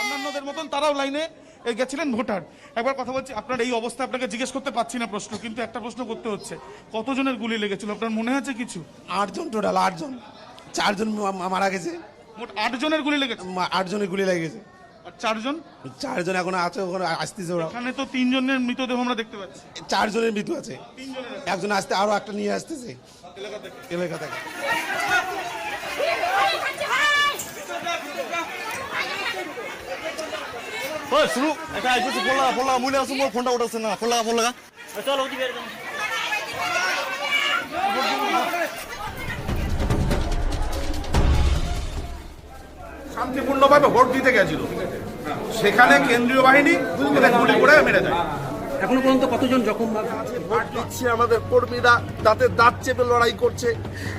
অন্যান্যদের মতন তারাও লাইনে গেছিলেন ভোটার। একবার কথা বলছি, আপনার এই অবস্থা আপনাকে জিজ্ঞেস করতে পারছি না প্রশ্ন, কিন্তু একটা প্রশ্ন করতে হচ্ছে, কতজনের গুলি লেগেছিল আপনার মনে আছে কিছু? 8 জন টোটাল, 8 জন, 4 জন মারা গেছে। মোট 8 জনের গুলি লেগেছে? 8 জনের গুলি লেগেছে। আর 4 জন? 4 জন এখন আছে, ওখানে আসতেছে ওরা। এখানে তো 3 জনের মৃতদেহ আমরা দেখতে পাচ্ছি। 4 জনের মৃত্যু আছে, 3 জনের আছে। একজন আসতে, আরো একটা নিয়ে আসতেছে এলাকা থেকে। শুরু একটা আইপিসি ফোলা মুলে আসুন, মোর ফোনটা উঠাচ্ছে না, ফোন লাগা চলো। শান্তিপূর্ণভাবে ভোট দিতে গেছিল, সেখানে কেন্দ্রীয় বাহিনী এদের গুলি করে মেরে দেয়। এখনো পর্যন্ত কতজন জখম? ভোট দিচ্ছে আমাদের কর্মীরা, তাতে দাঁত চেপে লড়াই করছে,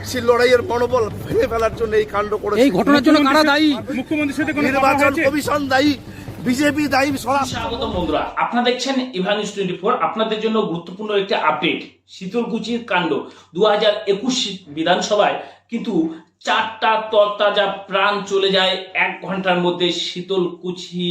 সেই লড়াইয়ের মনোবল ভেঙে ফেলার জন্য এই কাণ্ড করেছে। এই ঘটনার জন্য কারা দায়ী? মুখ্যমন্ত্রীর সাথে কোনো নির্বাচন কমিশন দায়ী, বিজেপি দায়ী। স্বাগত বন্ধুরা, আপনারা দেখছেন ইভা নিউজ 24। আপনাদের জন্য গুরুত্বপূর্ণ একটি আপডেট। শীতলকুচির কাণ্ড। 2021 বিধানসভায় কিন্তু 4টা তরতাজা প্রাণ চলে যায় 1 ঘন্টার মধ্যে। শীতলকুচি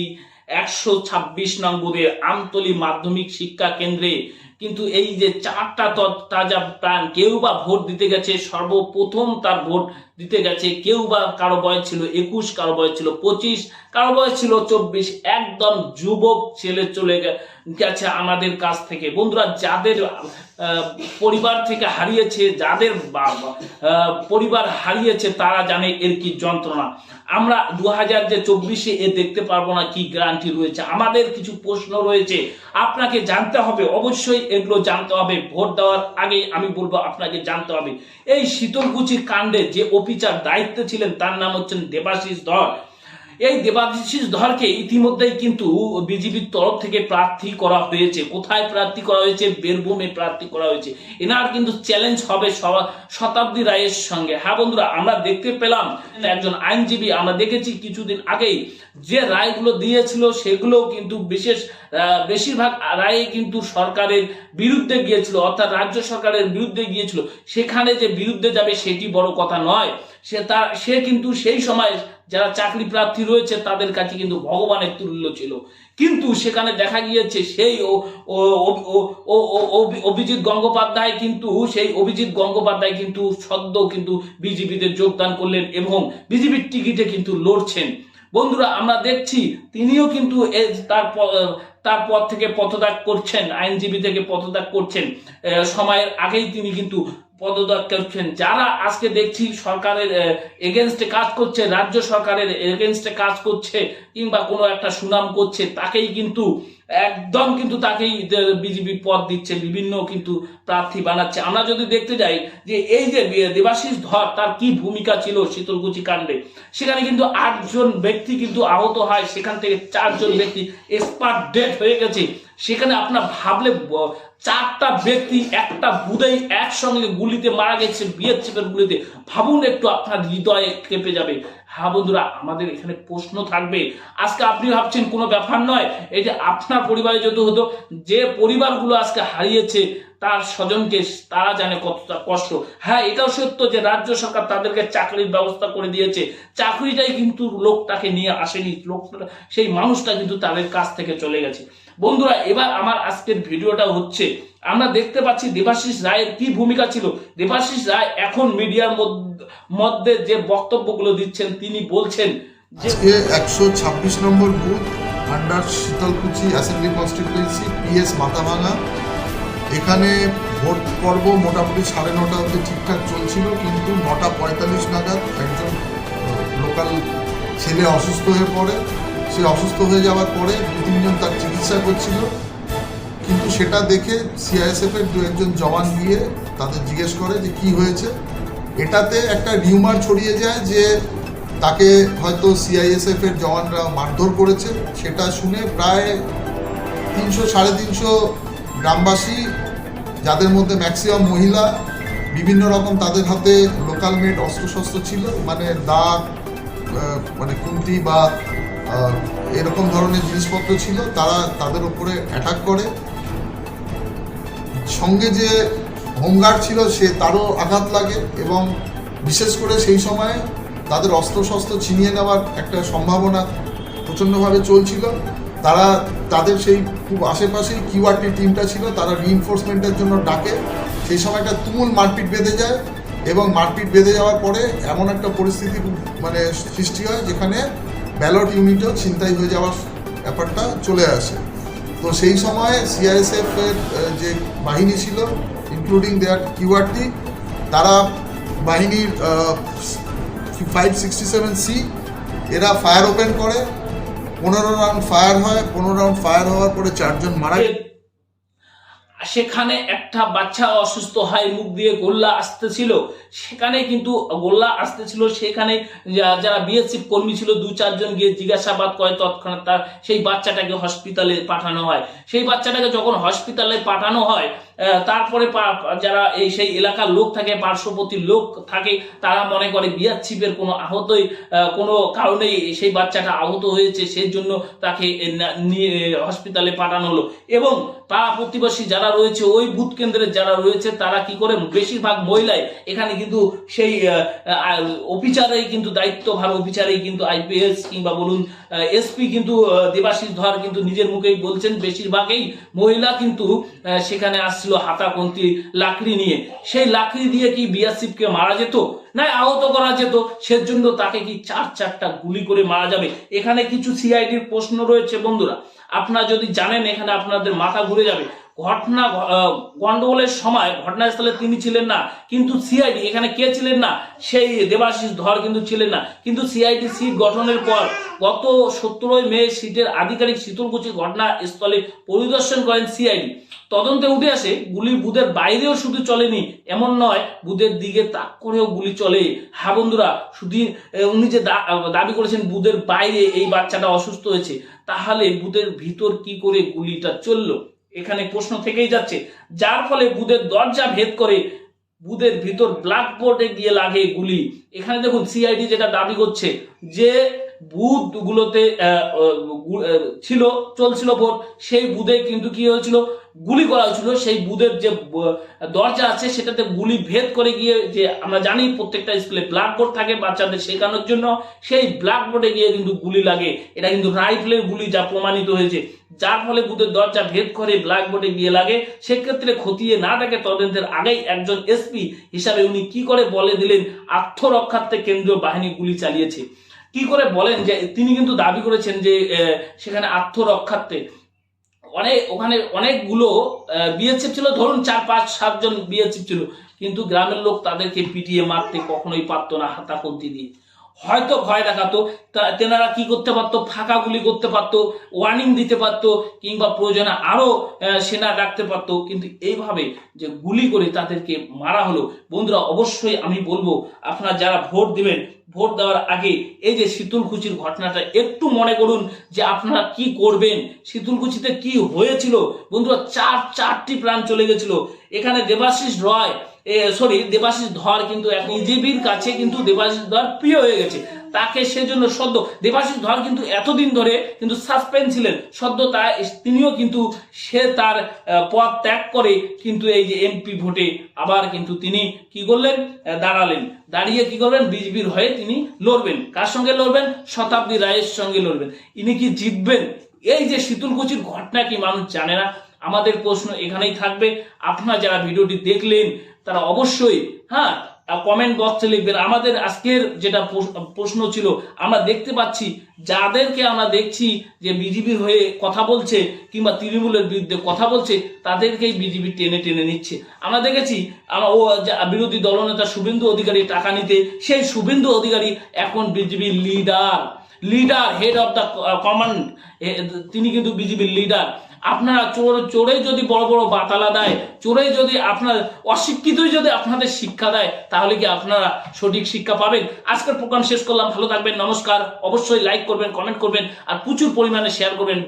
126 নং বুথে আমতলী মাধ্যমিক শিক্ষা কেন্দ্রে কিন্তু এই যে 4টা তরতাজা প্রাণ, কেউ বা ভোট দিতে গেছে, সর্বপ্রথম তার ভোট দিতে গেছে, কেউ বা কারো বয়স ছিল 21, কারো বয়স ছিল 25, কারো বয়স ছিল 24। একদম যুবক ছেলে চলে গেছে আমাদের কাছ থেকে। বন্ধুরা, যাদের পরিবার থেকে হারিয়েছে, যাদের পরিবার হারিয়েছে, তারা জানে এর কি যন্ত্রণা। আমরা 2024 এ দেখতে পারবো না, কি গ্যারান্টি রয়েছে? আমাদের কিছু প্রশ্ন রয়েছে, আপনাকে জানতে হবে, অবশ্যই এগুলো জানতে হবে। ভোট দেওয়ার আগে আমি বলবো আপনাকে জানতে হবে। এই শীতলকুচি কাণ্ডে যে অফিসার দায়িত্বে ছিলেন তার নাম হচ্ছেন দেবাশিস ধর। এই দেবাশিস ধরকে ইতিমধ্যেই কিন্তু বিজেপির তরফ থেকে প্রার্থী করা হয়েছে। কোথায় প্রার্থী করা হয়েছে? বীরভূমে প্রার্থী করা হয়েছে। এনার কিন্তু চ্যালেঞ্জ হবে শতাব্দী রায়ের সঙ্গে। হ্যাঁ বন্ধুরা, আমরা দেখতে পেলাম একজন আইনজীবী, আমরা দেখেছি কিছুদিন আগেই যে রায়গুলো দিয়েছিল, সেগুলো কিন্তু বেশিরভাগ রায়ে কিন্তু সরকারের বিরুদ্ধে গিয়েছিল, অর্থাৎ রাজ্য সরকারের বিরুদ্ধে গিয়েছিল। সেখানে যে বিরুদ্ধে যাবে সেটি বড় কথা নয়, সে কিন্তু সেই সময় যারা চাকরি প্রার্থী রয়েছে তাদের কাছে কিন্তু ভগবানের তুল্য ছিল। কিন্তু সেখানে দেখা গিয়েছে সেই অভিজিৎ গঙ্গোপাধ্যায় কিন্তু সদ্য কিন্তু বিজেপিতে যোগদান করলেন এবং বিজেপির টিকিটে কিন্তু লড়ছেন। বন্ধুরা, আমরা দেখছি তিনিও কিন্তু তার পদ থেকে পদত্যাগ করছেন, আইনজীবী থেকে পদত্যাগ করছেন। সময়ের আগেই তিনি কিন্তু পদত্যাগ করছেন। যারা আজকে দেখছি সরকারের এগেনস্টে কাজ করছে, রাজ্য সরকারের এগেনস্টে কাজ করছে, কিংবা কোনো একটা সুনাম করছে, তাকেই কিন্তু একদম কিন্তু তাকেই বিজেপি পদ দিচ্ছে, বিভিন্ন কিন্তু প্রার্থী বানাচ্ছে। আমরা যদি দেখতে যাই যে এই যে দেবাশিস ধর, তার কি ভূমিকা ছিল শীতলকুচি কাণ্ডে, সেখানে কিন্তু 8 জন ব্যক্তি কিন্তু আহত হয়, সেখান থেকে 4 জন ব্যক্তি এক্সপার্ট ডেথ হয়ে গেছে। সেখানে আপনার ভাবলে 4টা ব্যক্তি একটা বুধেই একসঙ্গে গুলিতে মারা গেছে, বিএসএফের গুলিতে। ভাবুন একটু, আপনার হৃদয়ে কেঁপে যাবে। হ্যাঁ বন্ধুরা, আমাদের এখানে প্রশ্ন থাকবে। আজকে আপনি ভাবছেন কোনো ব্যাপার নয়, এই যে আপনার পরিবারে যদি হতো, যে পরিবারগুলো আজকে হারিয়েছে তার স্বজনকে, তারা জানে কতটা কষ্ট। হ্যাঁ, এটাও সত্য যে রাজ্য সরকার তাদেরকে চাকরির ব্যবস্থা করে দিয়েছে, চাকরিটাই কিন্তু লোকটাকে নিয়ে আসেনি, লোকটা সেই মানুষটা কিন্তু তাদের কাছ থেকে চলে গেছে। বন্ধুরা, এবার আমার আজকের ভিডিওটা হচ্ছে, আমরা দেখতে পাচ্ছি দেবাশিস রায়ের কি ভূমিকা ছিল। দেবাশিস রায় এখন মিডিয়ার মধ্যে যে বক্তব্যগুলো দিচ্ছেন, তিনি বলছেন যে 126 নম্বর booth under Sitalkuchi assembly constituency, PS Mathabhanga. এখানে ভোট পর্ব মোটামুটি 9:30 অবধি ঠিকঠাক চলছিল, কিন্তু 9:45 নাগাদ একজন লোকাল ছেলে অসুস্থ হয়ে পড়ে। সে অসুস্থ হয়ে যাওয়ার পরে 2-3 জন তার চিকিৎসা করছিল, কিন্তু সেটা দেখে CISF-এর 2-1 জওয়ান গিয়ে তাদের জিজ্ঞেস করে যে কি হয়েছে। এটাতে একটা রিউমার ছড়িয়ে যায় যে তাকে হয়তো CISF-এর জওয়ানরা মারধর করেছে। সেটা শুনে প্রায় 300-350 গ্রামবাসী, যাদের মধ্যে ম্যাক্সিমাম মহিলা, বিভিন্ন রকম তাদের হাতে লোকাল মেড অস্ত্রশস্ত্র ছিল, মানে দা, মানে খুন্তি বা এরকম ধরনের জিনিসপত্র ছিল, তারা তাদের উপরে অ্যাটাক করে। সঙ্গে যে হোমগার্ড ছিল তারও আঘাত লাগে, এবং বিশেষ করে সেই সময় তাদের অস্ত্রশস্ত্র ছিনিয়ে নেওয়ার একটা সম্ভাবনা প্রচণ্ডভাবে চলছিল। তারা তাদের সেই খুব আশেপাশেই কিউআরটি টিমটা ছিল, তারা রিইনফোর্সমেন্টের জন্য ডাকে। সেই সময় একটা তুমুল মারপিট বেঁধে যায় এবং মারপিট বেঁধে যাওয়ার পরে এমন একটা পরিস্থিতি মানে সৃষ্টি হয় যেখানে ব্যালট ইউনিটও ছিনতাই হয়ে যাওয়ার ব্যাপারটা চলে আসে। তো সেই সময় সিআইএসএফ এর যে বাহিনী ছিল, ইনক্লুডিং দেয়ার কিউআরটি, তারা বাহিনীর 567C এরা ফায়ার ওপেন করে। 15 রাউন্ড ফায়ার হয়। 15 রাউন্ড ফায়ার হওয়ার পরে 4 জন মারা যায়। সেখানে একটা বাচ্চা অসুস্থ হয়, মুখ দিয়ে গোল্লা আসতেছিল, সেখানে কিন্তু গোল্লা আসতেছিল, সেখানে যারা বিএসএফ কর্মী ছিল 2-4 জন গিয়ে জিজ্ঞাসাবাদ করে, তৎক্ষণাৎ তার সেই বাচ্চাটাকে হসপিটালে পাঠানো হয়। সেই বাচ্চাটাকে যখন হসপিটালে পাঠানো হয়, তারপরে যারা সেই এলাকার লোক থাকে, পার্শ্ববর্তী লোক থাকে, তারা মনে করে বিএসএফের কোনো আহতই কোনো কারণেই সেই বাচ্চাটা আহত হয়েছে, সেই জন্য তাকে নিয়ে হসপিটালে পাঠানো হলো। এবং পাড়া প্রতিবেশী যারা রয়েছে, ওই বুথ কেন্দ্রের যারা রয়েছে, তারা কি করে, বেশিরভাগ মহিলাই এখানে কিন্তু সেই অফিসারেই কিন্তু দায়িত্বভার অফিসারেই কিন্তু আইপিএস কিংবা বলুন এসপি কিন্তু দেবাশিস ধর কিন্তু নিজের মুখেই বলছেন, বেশিরভাগই মহিলা কিন্তু সেখানে আসছিল হাতাকন্তি লাকড়ি নিয়ে। সেই লাকড়ি দিয়ে কি বিএসএফকে মারা যেত না আহত করা যেত? সেজন্য তাকে কি 4টা গুলি করে মারা যাবে? এখানে কিছু সিআইডির প্রশ্ন রয়েছে বন্ধুরা, আপনারা যদি জানেন এখানে আপনাদের মাথা ঘুরে যাবে। গন্ডগোলের সময় ঘটনাস্থলে তিনি ছিলেন না, কিন্তু সিআইডি এখানে কে ছিলেন না, সেই দেবাশিস ধর কিন্তু ছিলেন না। কিন্তু সিআইডি সিট গঠনের পর গত 17 মে সিটের আধিকারিক শীতলকুচি ঘটনাস্থলে পরিদর্শন করেন সিআইডি। তদন্তে উঠে আসে গুলি বুথের বাইরেও শুধু চলেনি, এমন নয়, বুথের দিকে তাক করেও গুলি চলে। হ্যাঁ বন্ধুরা, শুধু উনি যে দাবি করেছেন বুথের বাইরে এই বাচ্চাটা অসুস্থ হয়েছে, তাহলে বুথের ভিতর কি করে গুলিটা চললো? এখানে প্রশ্ন থেকেই যাচ্ছে, যার ফলে বুথের দরজা ভেদ করে বুথের ভিতর ব্ল্যাকবোর্ডে গিয়ে লাগে গুলি। এখানে দেখুন সিআইডি যেটা দাবি করছে যে বুথগুলোতে চলছিল ভোট, সেই বুথে কিন্তু কি হয়েছিল, গুলি করা হয়েছিল। সেই বুথের যে দরজা আছে সেটাতে গুলি ভেদ করে গিয়ে, যে আমরা জানি প্রত্যেকটা স্কুলে ব্ল্যাকবোর্ড থাকে বাচ্চাদের শেখানোর জন্য, সেই ব্ল্যাকবোর্ডে গিয়ে কিন্তু গুলি লাগে। এটা কিন্তু রাইফেলের গুলি, যা প্রমাণিত হয়েছে। যার ফলে বুথের দরজা ভেদ করে ব্ল্যাকবোর্ডে গিয়ে লাগে। সেক্ষেত্রে খতিয়ে না দেখে তদন্তের আগেই একজন এসপি হিসাবে উনি কি করে বলে দিলেন আত্মরক্ষার্থে কেন্দ্রীয় বাহিনী গুলি চালিয়েছে? কি করে বলেন যে তিনি কিন্তু দাবি করেছেন যে সেখানে আত্মরক্ষার্থে ওখানে অনেকগুলো বিএসএফ ছিল, ধরুন 4-5-7 জন বিএসএফ ছিল, কিন্তু গ্রামের লোক তাদেরকে পিটিয়ে মারতে কখনোই পারতো না হাতাকন্তি দিয়ে। হয়তো ভয় দেখাতো, তেনারা কি করতে পারতো, ফাঁকা গুলি করতে পারতো, ওয়ার্নিং দিতে পারতো, কিংবা প্রয়োজনে আরো সেনা রাখতে পারতো, কিন্তু এইভাবে যে গুলি করে তাদেরকে মারা হলো। বন্ধুরা, অবশ্যই আমি বলবো আপনারা যারা ভোট দিবেন, ভোট দেওয়ার আগে এই যে শীতলকুচির ঘটনাটা একটু মনে করুন যে আপনারা কি করবেন। শীতলকুচিতে কি হয়েছিল বন্ধুরা, 4টি প্রাণ চলে গেছিল। এখানে দেবাশিস ধর কিন্তু এক বিজেপির কাছে কিন্তু দেবাশিস ধর প্রিয় হয়ে গেছে। তাকে সেজন্য সদ্য দেবাশিস ধর কিন্তু এতদিন ধরে কিন্তু সাসপেন্ড ছিলেন, সদ্য তিনিও কিন্তু সে তার পদ ত্যাগ করে কিন্তু এই যে এমপি ভোটে আবার কিন্তু তিনি কি করলেন, দাঁড়ালেন। দাঁড়িয়ে কি করবেন, বিজেপির হয়ে তিনি লড়বেন। কার সঙ্গে লড়বেন? শতাব্দী রায়ের সঙ্গে লড়বেন। ইনি কি জিতবেন? এই যে শীতলকুচির ঘটনা কি মানুষ জানে না? আমাদের প্রশ্ন এখানেই থাকবে। আপনারা যারা ভিডিওটি দেখলেন তারা অবশ্যই কমেন্ট বক্সে লিখবেন। আমাদের আজকের যেটা প্রশ্ন ছিল, আমরা দেখতে পাচ্ছি যাদেরকে আমরা দেখছি যে বিজেপির হয়ে কথা বলছে কিংবা তৃণমূলের বিরুদ্ধে কথা বলছে, তাদেরকেই বিজেপি টেনে টেনে নিচ্ছে। আমরা দেখেছি বিরোধী দলনেতা শুভেন্দু অধিকারী টাকা নিতে, সেই শুভেন্দু অধিকারী এখন বিজেপির leader head of the command, তিনি কিন্তু বিজেপির লিডার। আপনারা চোরে যদি বড় বড় বাতালা দেয়, চোরে যদি আপনার অশিক্ষিতই যদি আপনাদের শিক্ষা দেয়, তাহলে কি আপনারা সঠিক শিক্ষা পাবেন? আজকের প্রোগ্রাম শেষ করলাম, ভালো থাকবেন, নমস্কার। অবশ্যই লাইক করবেন, কমেন্ট করবেন, আর প্রচুর পরিমাণে শেয়ার করবেন।